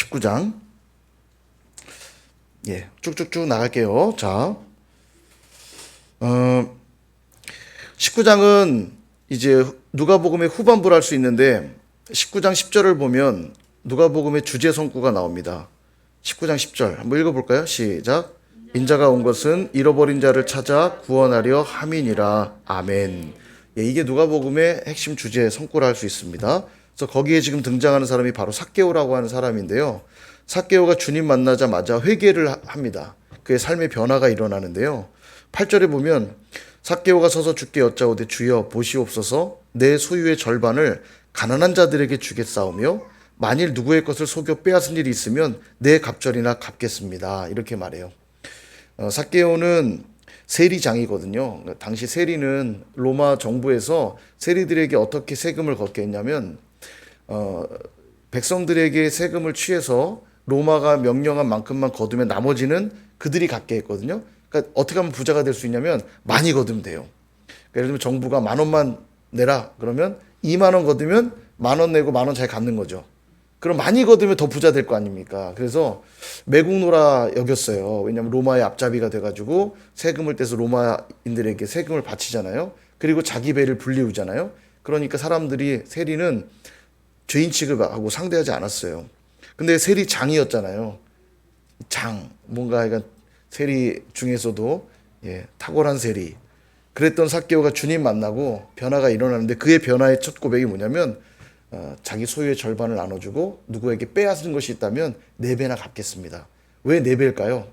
19장. 쭉쭉쭉 나갈게요. 자, 19장은 이제 누가복음의 후반부를 할 수 있는데 19장 10절을 보면 누가복음의 주제 성구가 나옵니다. 19장 10절 한번 읽어볼까요? 시작. 인자가 온 것은 잃어버린 자를 찾아 구원하려 함이니라. 아멘. 이게 누가복음의 핵심 주제 성구를 할 수 있습니다. 그래서 거기에 지금 등장하는 사람이 바로 삭개오라고 하는 사람인데요. 삭개오가 주님 만나자마자 회개를 합니다. 그의 삶의 변화가 일어나는데요. 8절에 보면 삭개오가 서서 주께 여짜오되 주여 보시옵소서 내 소유의 절반을 가난한 자들에게 주겠사오며 만일 누구의 것을 속여 빼앗은 일이 있으면 내 갑절이나 갚겠습니다. 이렇게 말해요. 삭개오는 세리장이거든요. 당시 세리는 로마 정부에서 세리들에게 어떻게 세금을 걷게 했냐면 백성들에게 세금을 취해서 로마가 명령한 만큼만 거두면 나머지는 그들이 갖게 했거든요. 그러니까 어떻게 하면 부자가 될 수 있냐면 많이 거두면 돼요. 그러니까 예를 들면 정부가 10,000원만 내라 그러면 20,000원 거두면 10,000원 내고 10,000원 잘 갚는 거죠. 그럼 많이 거두면 더 부자 될 거 아닙니까? 그래서 매국노라 여겼어요. 왜냐하면 로마의 앞잡이가 돼가지고 세금을 떼서 로마인들에게 세금을 바치잖아요. 그리고 자기 배를 불리우잖아요. 그러니까 사람들이 세리는 죄인 취급하고 상대하지 않았어요. 근데 세리장이었잖아요. 뭔가 약간 세리 중에서도 탁월한 세리. 그랬던 삭개오가 주님 만나고 변화가 일어나는데 그의 변화의 첫 고백이 뭐냐면 자기 소유의 절반을 나눠주고 누구에게 빼앗은 것이 있다면 4배나 갚겠습니다. 왜 4배일까요?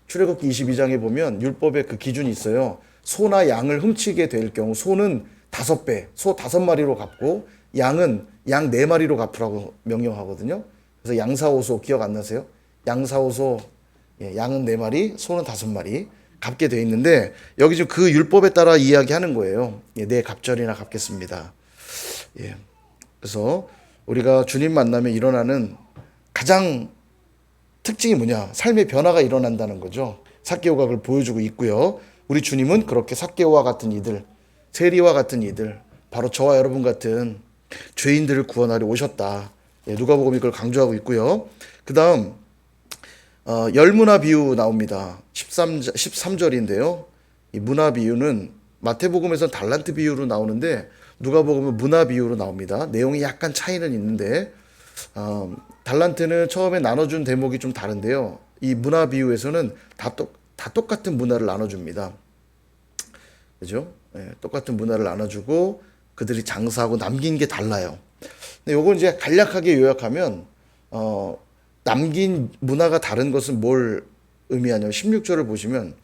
출애굽기 22장에 보면 율법에 그 기준이 있어요. 소나 양을 훔치게 될 경우 소는 5배, 소 5마리로 갚고 양은 양 4마리로 갚으라고 명령하거든요. 그래서 양사오소 기억 안 나세요? 양사오소 양은 4마리, 소는 5마리 갚게 돼 있는데 여기 지금 그 율법에 따라 이야기하는 거예요. 내 갑절이나 갚겠습니다. 그래서 우리가 주님 만나면 일어나는 가장 특징이 뭐냐? 삶의 변화가 일어난다는 거죠. 삭개오가 그걸 보여주고 있고요. 우리 주님은 그렇게 삭개오와 같은 이들, 세리와 같은 이들, 바로 저와 여러분 같은 죄인들을 구원하려 오셨다. 누가복음이 그걸 강조하고 있고요. 그 다음 열문화 비유 나옵니다. 13절인데요. 이 문화 비유는 마태복음에서는 달란트 비유로 나오는데 누가복음은 문화 비유로 나옵니다. 내용이 약간 차이는 있는데 달란트는 처음에 나눠준 대목이 좀 다른데요. 이 문화 비유에서는 다 똑같은 문화를 나눠줍니다. 그죠? 똑같은 문화를 나눠주고 그들이 장사하고 남긴 게 달라요. 근데 요건 이제 간략하게 요약하면 남긴 문화가 다른 것은 뭘 의미하냐면 16절을 보시면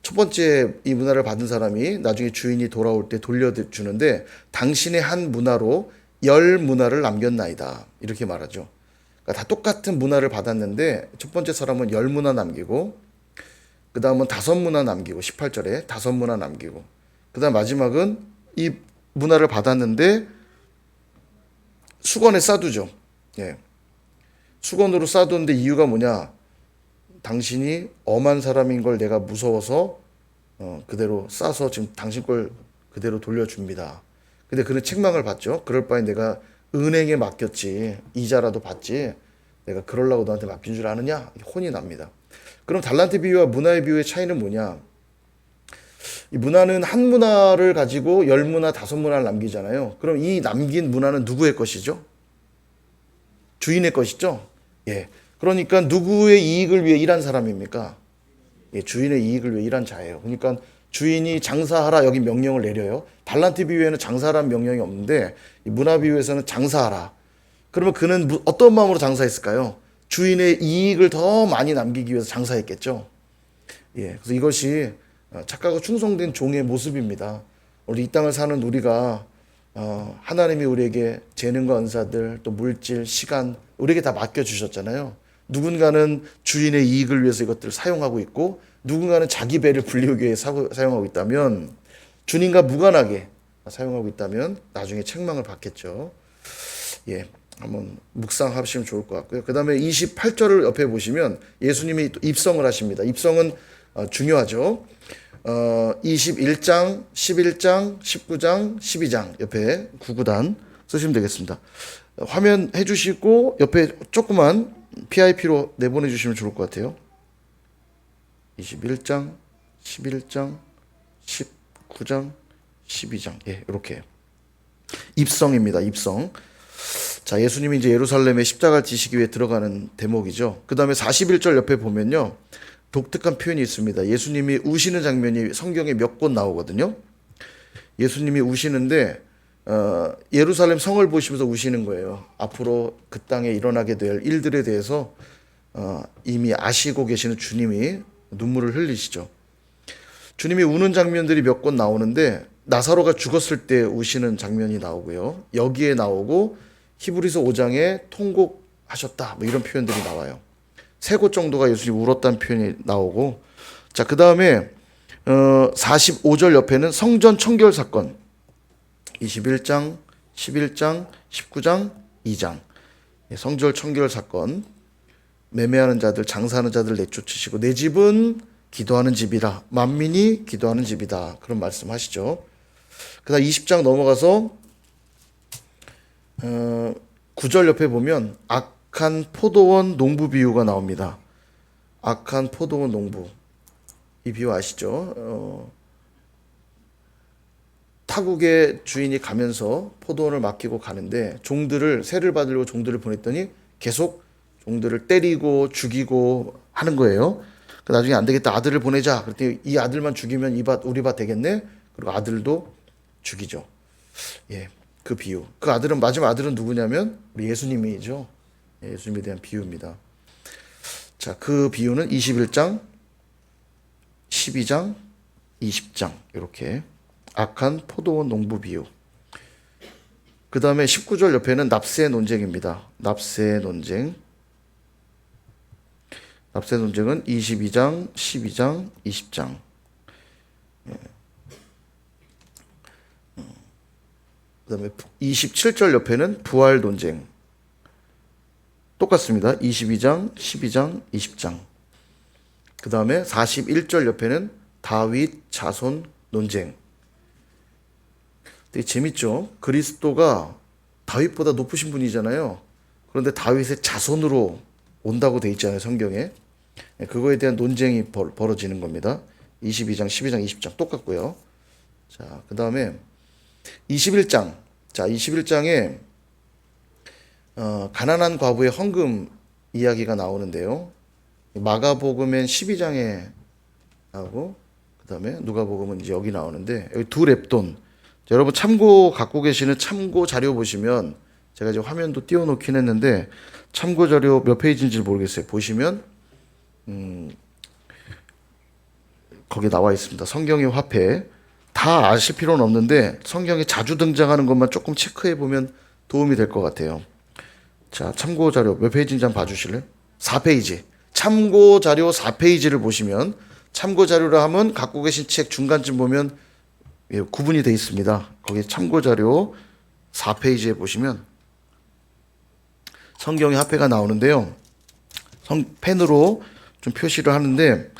첫 번째 이 문화를 받은 사람이 나중에 주인이 돌아올 때 돌려주는데 당신의 한 문화로 10문화를 남겼나이다. 이렇게 말하죠. 그러니까 다 똑같은 문화를 받았는데 첫 번째 사람은 10문화 남기고 그 다음은 5문화 남기고 18절에 5문화 남기고 그 다음 마지막은 이 문화를 받았는데 수건에 싸두죠. 수건으로 싸두는데 이유가 뭐냐? 당신이 엄한 사람인 걸 내가 무서워서 그대로 싸서 지금 당신 걸 그대로 돌려줍니다. 근데 그는 책망을 받죠. 그럴 바에 내가 은행에 맡겼지 이자라도 받지 내가 그러려고 너한테 맡긴 줄 아느냐? 혼이 납니다. 그럼 달란트 비유와 문화의 비유의 차이는 뭐냐? 이 문화는 한 문화를 가지고 10문화, 5문화를 남기잖아요. 그럼 이 남긴 문화는 누구의 것이죠? 주인의 것이죠? 그러니까 누구의 이익을 위해 일한 사람입니까? 주인의 이익을 위해 일한 자예요. 그러니까 주인이 장사하라 여기 명령을 내려요. 달란트 비유에는 장사라는 명령이 없는데 이 문화 비유에서는 장사하라. 그러면 그는 어떤 마음으로 장사했을까요? 주인의 이익을 더 많이 남기기 위해서 장사했겠죠. 그래서 이것이 착하고 충성된 종의 모습입니다. 우리 이 땅을 사는 우리가 하나님이 우리에게 재능과 은사들 또 물질, 시간 우리에게 다 맡겨주셨잖아요. 누군가는 주인의 이익을 위해서 이것들을 사용하고 있고 누군가는 자기 배를 불리우기 위해 사용하고 있다면 주님과 무관하게 사용하고 있다면 나중에 책망을 받겠죠. 한번 묵상하시면 좋을 것 같고요. 그 다음에 28절을 옆에 보시면 예수님이 또 입성을 하십니다. 입성은 중요하죠. 21장, 11장, 19장, 12장 옆에 구구단 쓰시면 되겠습니다. 화면 해주시고 옆에 조그만 PIP로 내보내 주시면 좋을 것 같아요. 21장, 11장, 19장, 12장. 예, 이렇게. 입성입니다. 입성. 자, 예수님이 이제 예루살렘에 십자가를 지시기 위해 들어가는 대목이죠. 그 다음에 41절 옆에 보면요. 독특한 표현이 있습니다. 예수님이 우시는 장면이 성경에 몇 곳 나오거든요. 예수님이 우시는데 예루살렘 성을 보시면서 우시는 거예요. 앞으로 그 땅에 일어나게 될 일들에 대해서 이미 아시고 계시는 주님이 눈물을 흘리시죠. 주님이 우는 장면들이 몇 곳 나오는데 나사로가 죽었을 때 우시는 장면이 나오고요. 여기에 나오고 히브리서 5장에 통곡하셨다. 뭐 이런 표현들이 나와요. 세 곳 정도가 예수님이 울었다는 표현이 나오고, 자, 그 다음에 45절 옆에는 성전 청결 사건 21장, 11장, 19장, 2장 성전 청결 사건. 매매하는 자들, 장사하는 자들 내쫓으시고 내 집은 기도하는 집이라, 만민이 기도하는 집이다. 그런 말씀하시죠. 그다음 20장 넘어가서 9절 옆에 보면 악한 포도원 농부 비유가 나옵니다. 악한 포도원 농부. 이 비유 아시죠? 타국의 주인이 가면서 포도원을 맡기고 가는데 종들을 세를 받으려고 종들을 보냈더니 계속 종들을 때리고 죽이고 하는 거예요. 나중에 안 되겠다, 아들을 보내자. 그랬더니 이 아들만 죽이면 이 밭 우리 밭 되겠네. 그리고 아들도 죽이죠. 예, 그 비유. 그 아들은, 마지막 아들은 누구냐면 우리 예수님이죠. 예, 예수님에 대한 비유입니다. 자, 그 비유는 21장, 12장, 20장 이렇게 악한 포도원 농부 비유. 그 다음에 19절 옆에는 납세 논쟁입니다. 납세 논쟁. 납세 논쟁은 22장, 12장, 20장. 그 다음에 27절 옆에는 부활 논쟁. 똑같습니다. 22장, 12장, 20장. 그 다음에 41절 옆에는 다윗 자손 논쟁. 되게 재밌죠? 그리스도가 다윗보다 높으신 분이잖아요. 그런데 다윗의 자손으로 온다고 돼 있잖아요, 성경에. 그거에 대한 논쟁이 벌어지는 겁니다. 22장, 12장, 20장 똑같고요. 자, 그 다음에 21장. 자, 21장에 가난한 과부의 헌금 이야기가 나오는데요. 마가복음엔 12장에 나오고, 그 다음에 누가복음은 이제 여기 나오는데, 여기 두 렙돈. 자, 여러분 참고 갖고 계시는 참고 자료 보시면, 제가 이제 화면도 띄워놓긴 했는데 참고 자료 몇 페이지인지 모르겠어요. 보시면 거기 나와 있습니다. 성경의 화폐. 다 아실 필요는 없는데 성경에 자주 등장하는 것만 조금 체크해 보면 도움이 될 것 같아요. 자, 참고 자료 몇 페이지인지 한번 봐주실래요? 4페이지. 참고 자료 4페이지를 보시면, 참고 자료라 하면 갖고 계신 책 중간쯤 보면 구분이 되어 있습니다. 거기 참고 자료 4페이지에 보시면 성경의 화폐가 나오는데요. 펜으로 좀 표시를 하는데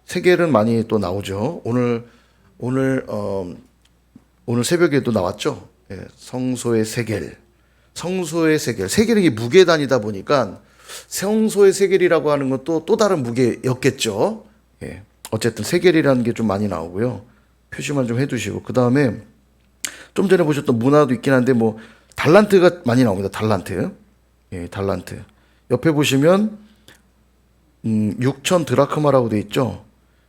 세겔은 많이 또 나오죠. 오늘 새벽에도 나왔죠. 예, 성소의 세겔. 세겔이 무게단이다 보니까 성소의 세겔이라고 하는 것도 또 다른 무게였겠죠. 예, 어쨌든 세겔이라는 게 좀 많이 나오고요. 표시만 좀 해두시고, 그 다음에 좀 전에 보셨던 문화도 있긴 한데 뭐 달란트가 많이 나옵니다. 달란트. 예, 달란트. 옆에 보시면 6천 드라크마라고 돼 있죠.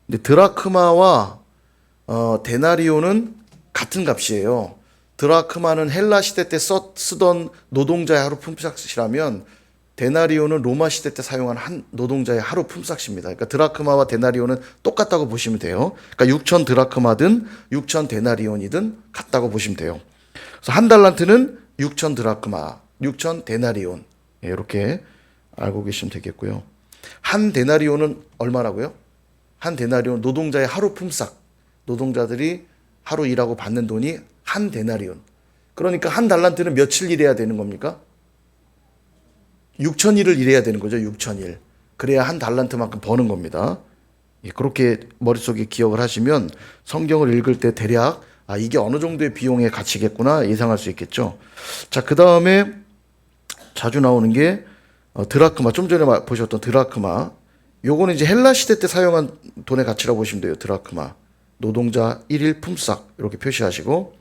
근데 드라크마와 데나리오는 같은 값이에요. 드라크마는 헬라 시대 때 쓰던 노동자의 하루 품삯이라면 데나리오는 로마 시대 때 사용한 한 노동자의 하루 품삯입니다. 그러니까 드라크마와 데나리온은 똑같다고 보시면 돼요. 그러니까 6천 드라크마든 6천 데나리온이든 같다고 보시면 돼요. 그래서 한 달란트는 6천 드라크마, 6천 데나리온. 예, 이렇게 알고 계시면 되겠고요. 한 데나리온은 얼마라고요? 한 데나리온, 노동자의 하루 품삯. 노동자들이 하루 일하고 받는 돈이 한 데나리온. 그러니까 한 달란트는 며칠 일해야 되는 겁니까? 6천일을 일해야 되는 거죠. 6천일. 그래야 한 달란트만큼 버는 겁니다. 예, 그렇게 머릿속에 기억을 하시면 성경을 읽을 때 대략 아, 이게 어느 정도의 비용의 가치겠구나 예상할 수 있겠죠. 자, 그 다음에 자주 나오는 게 드라크마. 좀 전에 보셨던 드라크마. 요거는 이제 헬라 시대 때 사용한 돈의 가치라고 보시면 돼요. 드라크마. 노동자 1일 품삯 이렇게 표시하시고,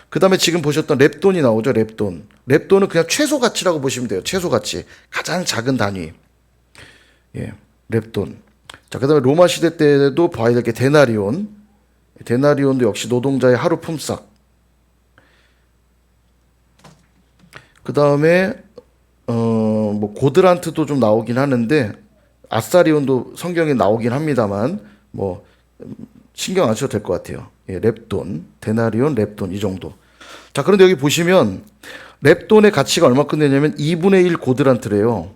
그 다음에 지금 보셨던 렙돈이 나오죠. 렙돈. 렙돈은 그냥 최소 가치라고 보시면 돼요. 최소 가치. 가장 작은 단위. 예, 렙돈. 자, 그 다음에 로마 시대 때도 봐야 될 게 데나리온. 데나리온도 역시 노동자의 하루 품삯. 그 다음에 뭐 고드란트도 좀 나오긴 하는데, 아사리온도 성경에 나오긴 합니다만 뭐 신경 안 써도 될 것 같아요. 예, 렙돈, 데나리온, 렙돈 이 정도. 자, 그런데 여기 보시면 렙돈의 가치가 얼마큼 되냐면 2분의 1 고드란트래요.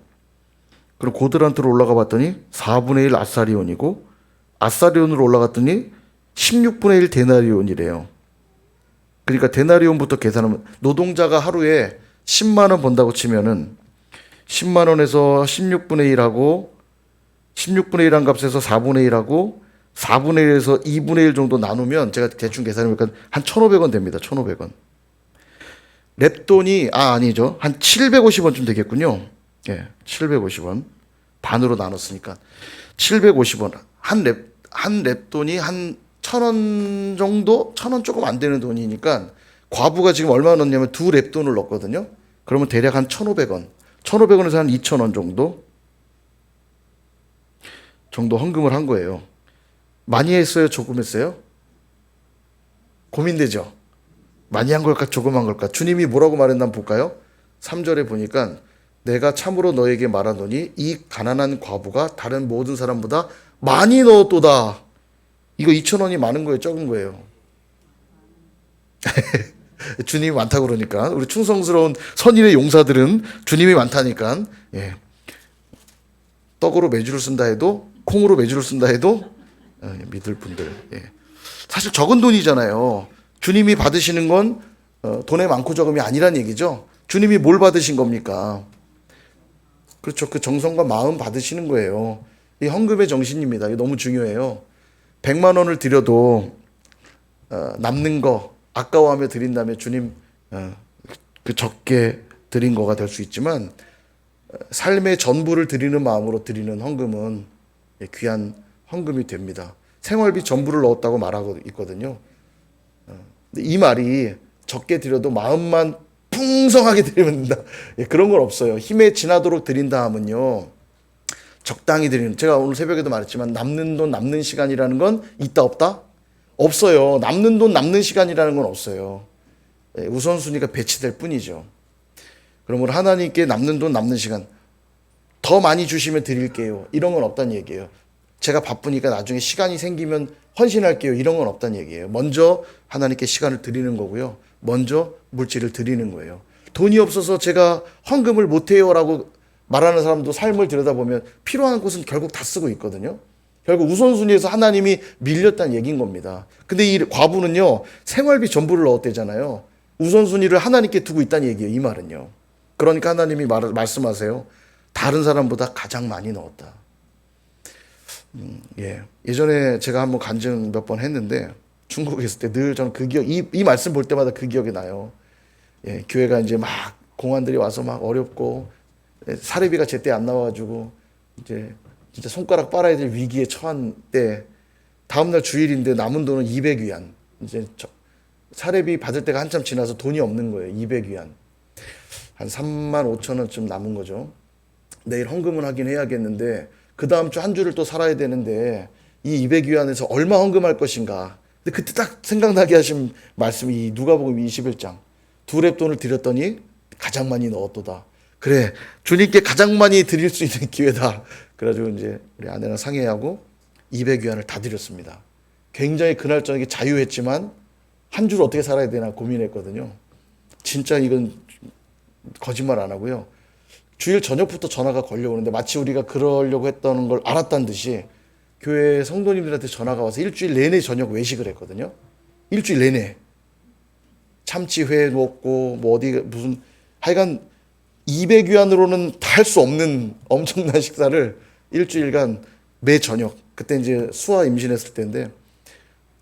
그럼 고드란트로 올라가 봤더니 4분의 1 아사리온이고, 아사리온으로 올라갔더니 16분의 1 데나리온이래요. 그러니까 데나리온부터 계산하면 노동자가 하루에 10만 원 번다고 치면은 10만 원에서 16분의 1하고 16분의 1한 값에서 4분의 1하고 4분의 1에서 2분의 1 정도 나누면 제가 대충 계산해보니까 한 1,500원 됩니다. 1,500원. 렙돈이 아니죠. 한 750원쯤 되겠군요. 예, 750원. 반으로 나눴으니까 750원. 한 렙돈이 한 1,000원 정도? 1,000원 조금 안 되는 돈이니까 과부가 지금 얼마 넣었냐면 2렙돈을 넣었거든요. 그러면 대략 한 1,500원. 1,500원에서 한 2,000원 정도 헌금을 한 거예요. 많이 했어요? 조금 했어요? 고민되죠? 많이 한 걸까? 조금 한 걸까? 주님이 뭐라고 말했나 볼까요? 3절에 보니까 내가 참으로 너에게 말하노니 이 가난한 과부가 다른 모든 사람보다 많이 넣었도다. 이거 2,000원이 많은 거예요? 적은 거예요? 주님이 많다 그러니까 우리 충성스러운 선인의 용사들은 주님이 많다니까, 예. 떡으로 매주를 쓴다 해도, 콩으로 매주를 쓴다 해도 믿을 분들. 예. 사실 적은 돈이잖아요. 주님이 받으시는 건 돈의 많고 적음이 아니란 얘기죠. 주님이 뭘 받으신 겁니까? 그렇죠. 그 정성과 마음 받으시는 거예요. 이 헌금의 정신입니다. 이게 너무 중요해요. 100만 원을 드려도 남는 거 아까워하며 드린다면 주님 그 적게 드린 거가 될 수 있지만, 삶의 전부를 드리는 마음으로 드리는 헌금은 귀한 헌금이 됩니다. 생활비 전부를 넣었다고 말하고 있거든요. 근데 이 말이 적게 드려도 마음만 풍성하게 드리면 된다, 그런 건 없어요. 힘에 지나도록 드린다 하면요, 적당히 드리는, 제가 오늘 새벽에도 말했지만 남는 돈 남는 시간이라는 건 있다 없다? 없어요. 남는 돈 남는 시간이라는 건 없어요. 우선순위가 배치될 뿐이죠. 그러면 하나님께 남는 돈 남는 시간, 더 많이 주시면 드릴게요, 이런 건 없다는 얘기예요. 제가 바쁘니까 나중에 시간이 생기면 헌신할게요, 이런 건 없다는 얘기예요. 먼저 하나님께 시간을 드리는 거고요. 먼저 물질을 드리는 거예요. 돈이 없어서 제가 헌금을 못해요라고 말하는 사람도 삶을 들여다보면 필요한 곳은 결국 다 쓰고 있거든요. 결국 우선순위에서 하나님이 밀렸다는 얘기인 겁니다. 근데 이 과부는요, 생활비 전부를 넣었대잖아요. 우선순위를 하나님께 두고 있다는 얘기예요, 이 말은요. 그러니까 하나님이 말씀하세요. 다른 사람보다 가장 많이 넣었다. 예. 예전에 제가 한번 간증 몇 번 했는데, 중국에 있을 때 늘 저는 그 기억, 이 말씀 볼 때마다 그 기억이 나요. 예, 교회가 이제 막 공안들이 와서 막 어렵고, 사례비가 제때 안 나와가지고, 이제 진짜 손가락 빨아야 될 위기에 처한 때, 다음날 주일인데 남은 돈은 200위안. 이제 사례비 받을 때가 한참 지나서 돈이 없는 거예요. 200위안. 한 3만 5천 원쯤 남은 거죠. 내일 헌금을 하긴 해야겠는데, 그 다음 주 한 주를 또 살아야 되는데, 이 200위안에서 얼마 헌금할 것인가. 근데 그때 딱 생각나게 하신 말씀이 누가복음 21장. 2렙돈을 드렸더니 가장 많이 넣었도다. 그래, 주님께 가장 많이 드릴 수 있는 기회다. 그래가지고 이제 우리 아내랑 상의하고 200위안을 다 드렸습니다. 굉장히 그날 저녁에 자유했지만 한 주를 어떻게 살아야 되나 고민했거든요. 진짜 이건 거짓말 안 하고요. 주일 저녁부터 전화가 걸려오는데 마치 우리가 그러려고 했던 걸 알았다는 듯이 교회 성도님들한테 전화가 와서 일주일 내내 저녁 외식을 했거든요. 일주일 내내. 참치회 먹고 뭐 어디 무슨 하여간 200위안으로는 다 할 수 없는 엄청난 식사를 일주일간 매 저녁, 그때 이제 수아 임신했을 때인데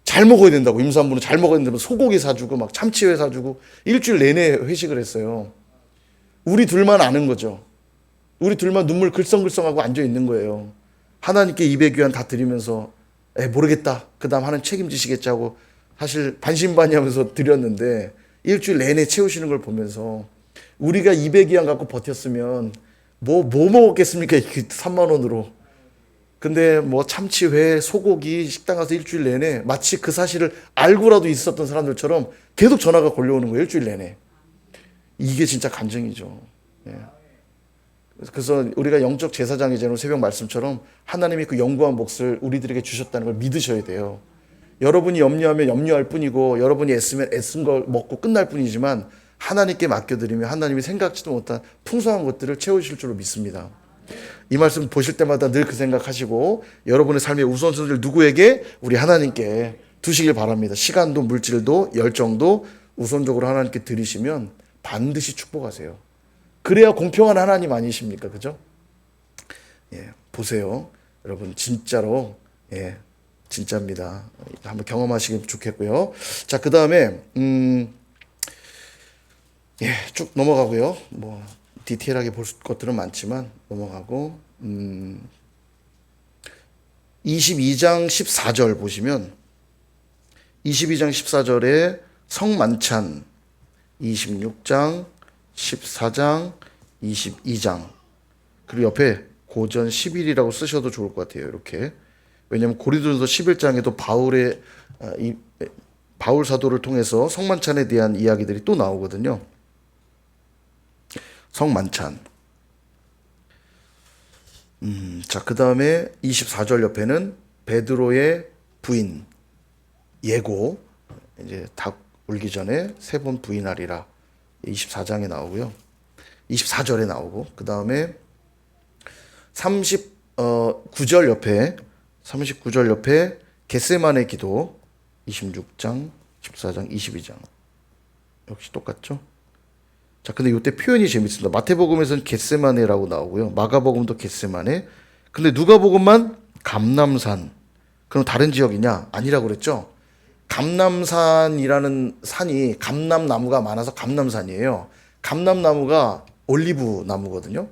잘 먹어야 된다고. 임산부는 잘 먹어야 된다고 소고기 사주고 막 참치회 사주고 일주일 내내 회식을 했어요. 우리 둘만 아는 거죠. 우리 둘만 눈물 글썽글썽하고 앉아 있는 거예요. 하나님께 200위안 다 드리면서 모르겠다. 그 다음 하나님 책임지시겠지 하고 사실 반신반의하면서 드렸는데 일주일 내내 채우시는 걸 보면서 우리가 200위안 갖고 버텼으면 뭐 먹었겠습니까? 3만 원으로. 근데 뭐 참치회, 소고기 식당 가서 일주일 내내 마치 그 사실을 알고라도 있었던 사람들처럼 계속 전화가 걸려오는 거예요. 일주일 내내. 이게 진짜 간증이죠. 예. 그래서 우리가 영적 제사장이 되는 새벽 말씀처럼 하나님이 그 영구한 몫을 우리들에게 주셨다는 걸 믿으셔야 돼요. 여러분이 염려하면 염려할 뿐이고 여러분이 애쓰면 애쓴 걸 먹고 끝날 뿐이지만 하나님께 맡겨드리면 하나님이 생각지도 못한 풍성한 것들을 채우실 줄로 믿습니다. 이 말씀 보실 때마다 늘 그 생각하시고 여러분의 삶의 우선순위를 누구에게? 우리 하나님께 두시길 바랍니다. 시간도 물질도 열정도 우선적으로 하나님께 드리시면 반드시 축복하세요. 그래야 공평한 하나님 아니십니까? 그죠? 예, 보세요. 여러분 진짜로 진짜입니다. 한번 경험하시길 좋겠고요. 자, 그 다음에 쭉 넘어가고요. 뭐 디테일하게 볼 것들은 많지만 넘어가고 22장 14절 보시면 22장 14절에 성만찬 26장 14장 22장 그리고 옆에 고전 10일이라고 쓰셔도 좋을 것 같아요. 이렇게. 왜냐하면 고린도전서 11장에도 바울 사도를 통해서 성만찬에 대한 이야기들이 또 나오거든요. 성만찬. 자, 그 다음에 24절 옆에는 베드로의 부인 예고 이제 닭 울기 전에 3번 부인하리라 24장에 나오고요. 24절에 나오고 그 다음에 39절 옆에 겟세마네 기도 26장, 14장, 22장 역시 똑같죠? 자, 근데 이때 표현이 재밌습니다. 마태복음에서는 겟세마네라고 나오고요. 마가복음도 겟세마네. 근데 누가복음만 감람산. 그럼 다른 지역이냐? 아니라고 그랬죠? 감람산이라는 산이 감람나무가 많아서 감람산이에요. 감람나무가 올리브 나무거든요.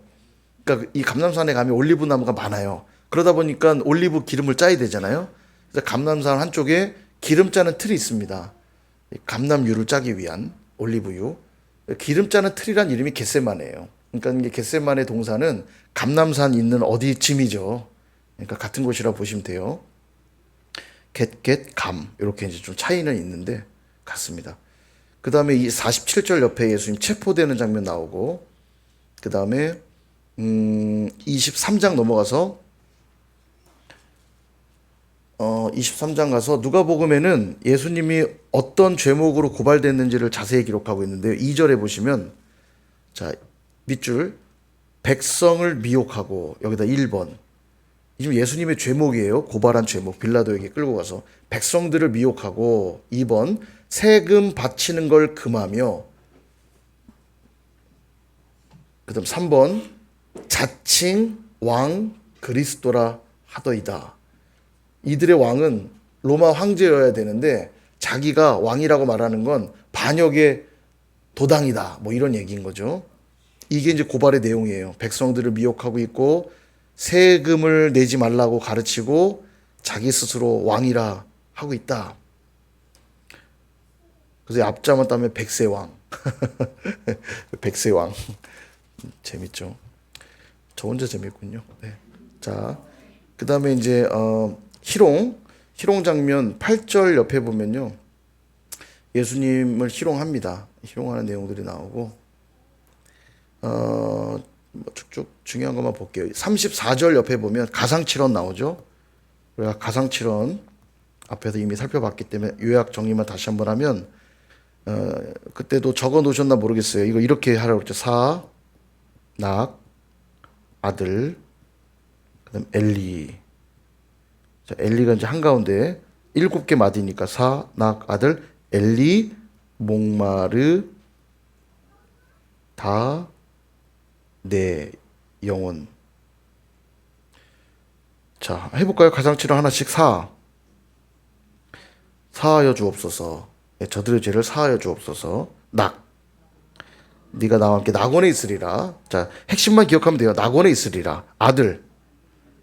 그러니까 이 감람산에 가면 올리브 나무가 많아요. 그러다 보니까 올리브 기름을 짜야 되잖아요. 그래서 감람산 한쪽에 기름 짜는 틀이 있습니다. 감람유를 짜기 위한 올리브유. 기름 짜는 틀이란 이름이 겟세마네예요. 그러니까 이게 겟세마네 동산은 감람산 있는 어디쯤이죠. 그러니까 같은 곳이라 보시면 돼요. 겟감 이렇게 이제 좀 차이는 있는데 같습니다. 그 다음에 이 47절 옆에 예수님 체포되는 장면 나오고 그 다음에 23장 넘어가서 23장 가서 누가복음에는 예수님이 어떤 죄목으로 고발됐는지를 자세히 기록하고 있는데요. 2절에 보시면 자, 밑줄 백성을 미혹하고 여기다 1번 지금 예수님의 죄목이에요. 고발한 죄목 빌라도에게 끌고 가서 백성들을 미혹하고 2번 세금 바치는 걸 금하며 그 다음 3번 자칭 왕 그리스도라 하더이다. 이들의 왕은 로마 황제여야 되는데 자기가 왕이라고 말하는 건 반역의 도당이다. 뭐 이런 얘기인 거죠. 이게 이제 고발의 내용이에요. 백성들을 미혹하고 있고 세금을 내지 말라고 가르치고 자기 스스로 왕이라 하고 있다. 그래서 앞자만 따면 백세왕. 백세왕. 재밌죠. 저 혼자 재밌군요. 네. 자, 그 다음에 이제 희롱 장면 8절 옆에 보면요. 예수님을 희롱합니다. 희롱하는 내용들이 나오고 뭐 쭉쭉 중요한 것만 볼게요. 34절 옆에 보면 가상칠언 나오죠. 우리가 가상칠언 앞에서 이미 살펴봤기 때문에 요약 정리만 다시 한번 하면 그때도 적어 놓으셨나 모르겠어요. 이거 이렇게 하라고 그랬죠. 사, 낙, 아들, 그다음 엘리. 자, 엘리가 이제 한가운데 7개 마디니까 사, 낙, 아들, 엘리, 목마르, 다, 내 영혼. 자, 해볼까요? 가상치료 하나씩 사. 사하여 주옵소서. 예, 저들의 죄를 사하여 주옵소서. 네가 나와 함께 낙원에 있으리라. 자, 핵심만 기억하면 돼요. 낙원에 있으리라.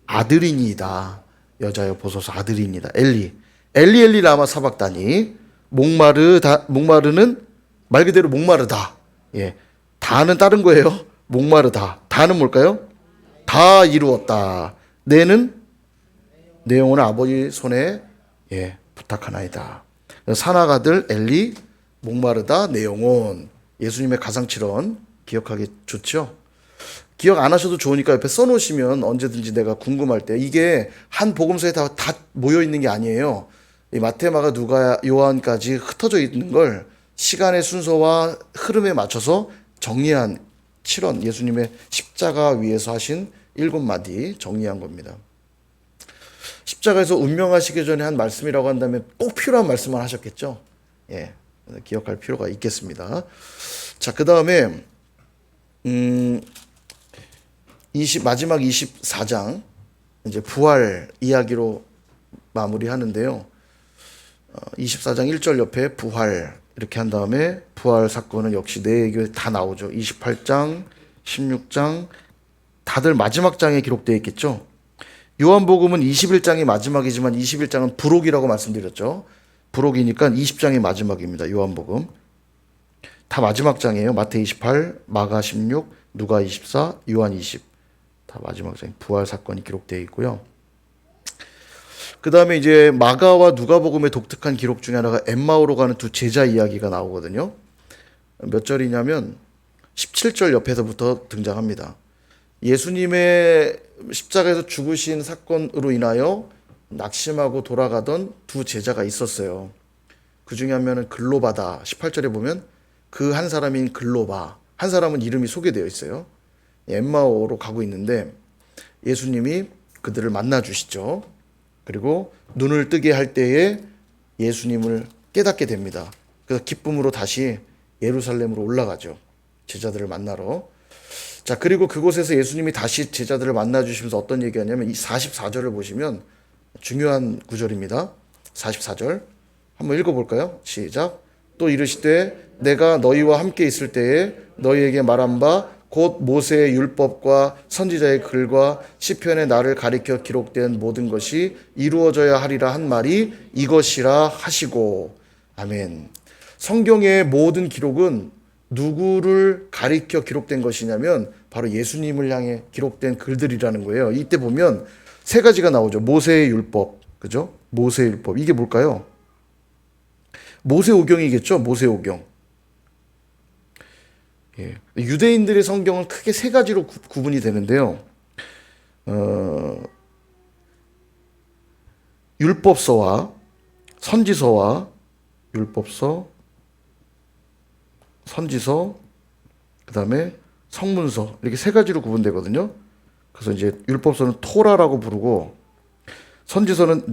아들이니이다. 여자여 보소서 아들이니이다. 엘리 라마 사박다니. 목마르는 말 그대로 목마르다. 예, 다는 다른 거예요. 목마르다. 다는 뭘까요? 다 이루었다. 내는 내 영혼을 아버지 손에 부탁하나이다. 산악 아들 엘리, 목마르다 내 영혼. 예수님의 가상칠언 기억하기 좋죠? 기억 안 하셔도 좋으니까 옆에 써놓으시면 언제든지 내가 궁금할 때, 이게 한 복음서에 다 모여 있는 게 아니에요. 이 마태, 마가, 누가, 요한까지 흩어져 있는 걸 시간의 순서와 흐름에 맞춰서 정리한 칠언, 예수님의 십자가 위에서 하신 7마디 정리한 겁니다. 십자가에서 운명하시기 전에 한 말씀이라고 한다면 꼭 필요한 말씀만 하셨겠죠. 예, 기억할 필요가 있겠습니다. 자, 그 다음에 마지막 24장 이제 부활 이야기로 마무리하는데요. 24장 1절 옆에 부활 이렇게 한 다음에 부활 사건은 역시 내외교에 다 나오죠. 28장, 16장 다들 마지막 장에 기록되어 있겠죠. 요한복음은 21장이 마지막이지만 21장은 부록이라고 말씀드렸죠. 부록이니까 20장이 마지막입니다. 요한복음 다 마지막 장이에요. 마태 28, 마가 16, 누가 24, 요한 20 다 마지막 장. 부활 사건이 기록되어 있고요. 그 다음에 이제 마가와 누가복음의 독특한 기록 중에 하나가 엠마오로 가는 두 제자 이야기가 나오거든요. 몇 절이냐면 17절 옆에서부터 등장합니다. 예수님의 십자가에서 죽으신 사건으로 인하여 낙심하고 돌아가던 두 제자가 있었어요. 그 중에 한 명은 글로바다. 18절에 보면 그 한 사람인 글로바, 한 사람은 이름이 소개되어 있어요. 엠마오로 가고 있는데 예수님이 그들을 만나 주시죠. 그리고 눈을 뜨게 할 때에 예수님을 깨닫게 됩니다. 그래서 기쁨으로 다시 예루살렘으로 올라가죠. 제자들을 만나러. 자, 그리고 그곳에서 예수님이 다시 제자들을 만나 주시면서 어떤 얘기하냐면 이 44절을 보시면 중요한 구절입니다. 44절 한번 읽어볼까요? 시작. 또 이르시되 내가 너희와 함께 있을 때에 너희에게 말한 바 곧 모세의 율법과 선지자의 글과 시편에 나를 가리켜 기록된 모든 것이 이루어져야 하리라 한 말이 이것이라 하시고. 아멘. 성경의 모든 기록은 누구를 가리켜 기록된 것이냐면 바로 예수님을 향해 기록된 글들이라는 거예요. 이때 보면 세 가지가 나오죠. 모세의 율법, 그죠? 모세의 율법. 이게 뭘까요? 모세오경이겠죠? 모세오경. 예. 유대인들의 성경은 크게 세 가지로 구분이 되는데요. 율법서와 선지서와 율법서, 선지서, 그 다음에 성문서 이렇게 세 가지로 구분되거든요. 그래서 이제 율법서는 토라라고 부르고 선지서는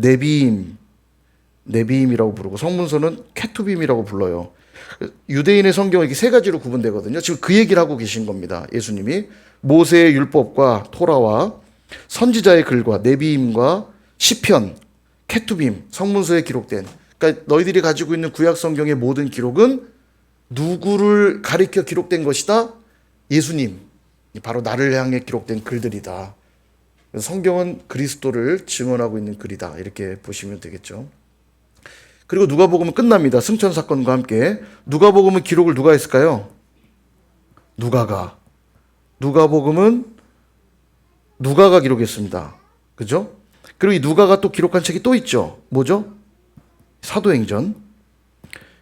네비임이라고 부르고 성문서는 케투빔이라고 불러요. 유대인의 성경은 이렇게 세 가지로 구분되거든요. 지금 그 얘기를 하고 계신 겁니다. 예수님이 모세의 율법과 토라와 선지자의 글과 네비임과 시편, 케투빔, 성문서에 기록된, 그러니까 너희들이 가지고 있는 구약 성경의 모든 기록은 누구를 가리켜 기록된 것이다? 예수님, 바로 나를 향해 기록된 글들이다. 성경은 그리스도를 증언하고 있는 글이다. 이렇게 보시면 되겠죠. 그리고 누가복음은 끝납니다. 승천 사건과 함께. 누가복음은 기록을 누가 했을까요? 누가가. 누가복음은 누가가 기록했습니다. 그죠? 그리고 이 누가가 또 기록한 책이 또 있죠. 뭐죠? 사도행전.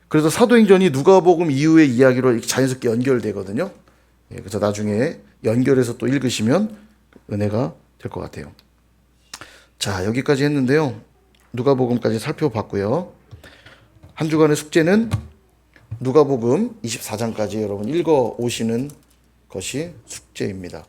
그래서 사도행전이 누가복음 이후의 이야기로 자연스럽게 연결되거든요. 그래서 나중에 연결해서 또 읽으시면 은혜가 될 것 같아요. 자, 여기까지 했는데요. 누가복음까지 살펴봤고요. 한 주간의 숙제는 누가복음 24장까지 여러분 읽어 오시는 것이 숙제입니다.